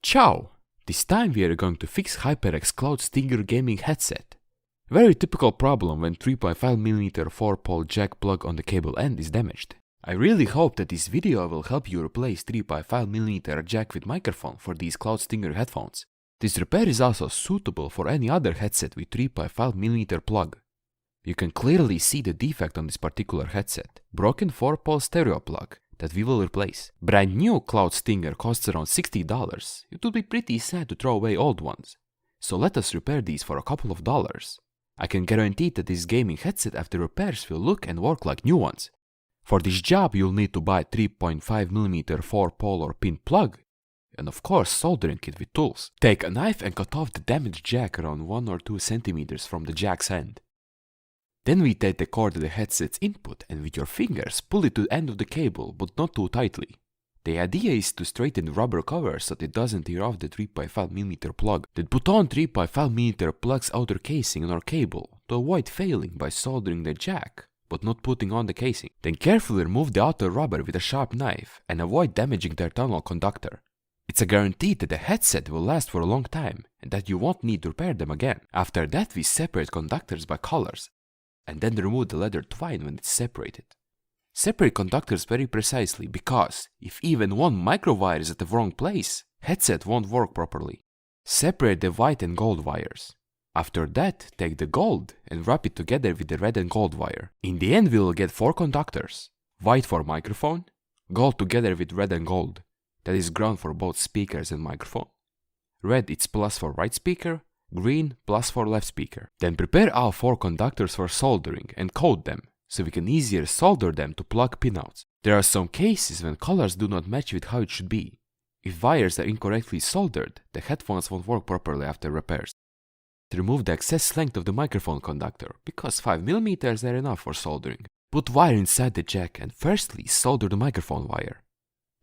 Ciao! This time we are going to fix Hyperx Cloud Stinger gaming headset. Very typical problem when 3.5mm 4-pole jack plug on the cable end is damaged. I really hope that this video will help you replace 3.5mm jack with microphone for these Cloud Stinger headphones. This repair is also suitable for any other headset with 3.5mm plug. You can clearly see the defect on this particular headset. Broken 4-pole stereo plug that we will replace. Brand new Cloud Stinger costs around $60. It would be pretty sad to throw away old ones. So let us repair these for a couple of dollars. I can guarantee that this gaming headset after repairs will look and work like new ones. For this job you'll need to buy 3.5mm 4-pole or pin plug, and of course soldering kit with tools. Take a knife and cut off the damaged jack around 1 or 2 cm from the jack's end. Then we take the cord of the headset's input and with your fingers pull it to the end of the cable, but not too tightly. The idea is to straighten the rubber cover so that it doesn't tear off the 3.5mm plug. Then put on 3.5mm plug's outer casing on our cable to avoid failing by soldering the jack, but not putting on the casing. Then carefully remove the outer rubber with a sharp knife and avoid damaging the internal conductor. It's a guarantee that the headset will last for a long time and that you won't need to repair them again. After that we separate conductors by colors, and then remove the leather twine when it's separated. Separate conductors very precisely because if even one microwire is at the wrong place, headset won't work properly. Separate the white and gold wires. After that, take the gold and wrap it together with the red and gold wire. In the end we will get 4 conductors. White for microphone, gold together with red and gold, that is ground for both speakers and microphone. Red it's plus for right speaker, green plus for left speaker. Then prepare all 4 conductors for soldering and coat them, so we can easier solder them to plug pinouts. There are some cases when colors do not match with how it should be. If wires are incorrectly soldered, the headphones won't work properly after repairs. Remove the excess length of the microphone conductor, because 5mm are enough for soldering. Put wire inside the jack and firstly solder the microphone wire.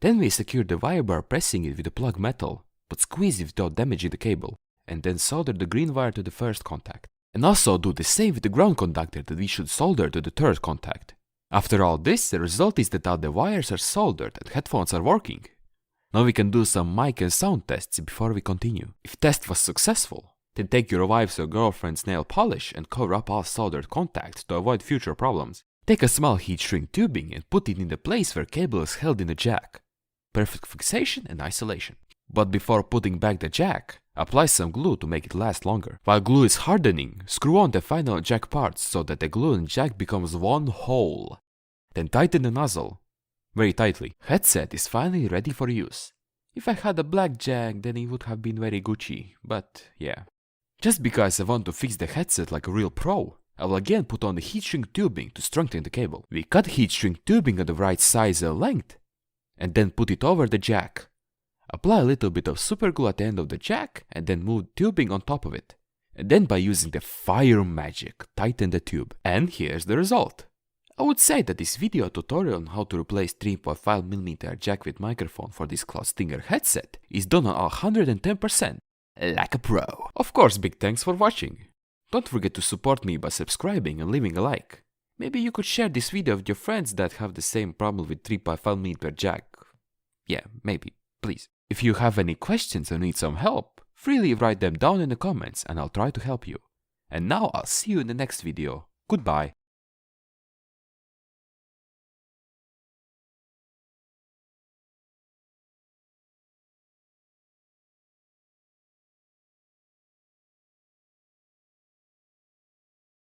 Then we secure the wire bar pressing it with the plug metal, but squeeze it without damaging the cable. And then solder the green wire to the first contact. And also do the same with the ground conductor that we should solder to the third contact. After all this, the result is that all the wires are soldered and headphones are working. Now we can do some mic and sound tests before we continue. If test was successful, then take your wife's or girlfriend's nail polish and cover up all soldered contacts to avoid future problems. Take a small heat shrink tubing and put it in the place where cable is held in the jack. Perfect fixation and isolation. But before putting back the jack, apply some glue to make it last longer. While glue is hardening, screw on the final jack parts so that the glue and jack becomes one whole. Then tighten the nozzle very tightly. Headset is finally ready for use. If I had a black jack, then it would have been very Gucci, but yeah. Just because I want to fix the headset like a real pro, I will again put on the heat shrink tubing to strengthen the cable. We cut heat shrink tubing at the right size and length, and then put it over the jack. Apply a little bit of super glue at the end of the jack and then move tubing on top of it. And then by using the fire magic, tighten the tube. And here's the result. I would say that this video tutorial on how to replace 3.5mm jack with microphone for this Cloud Stinger headset is done on 110%, like a pro. Of course, big thanks for watching. Don't forget to support me by subscribing and leaving a like. Maybe you could share this video with your friends that have the same problem with 3.5mm jack. Yeah, maybe, please. If you have any questions or need some help, freely write them down in the comments and I'll try to help you. And now I'll see you in the next video. Goodbye.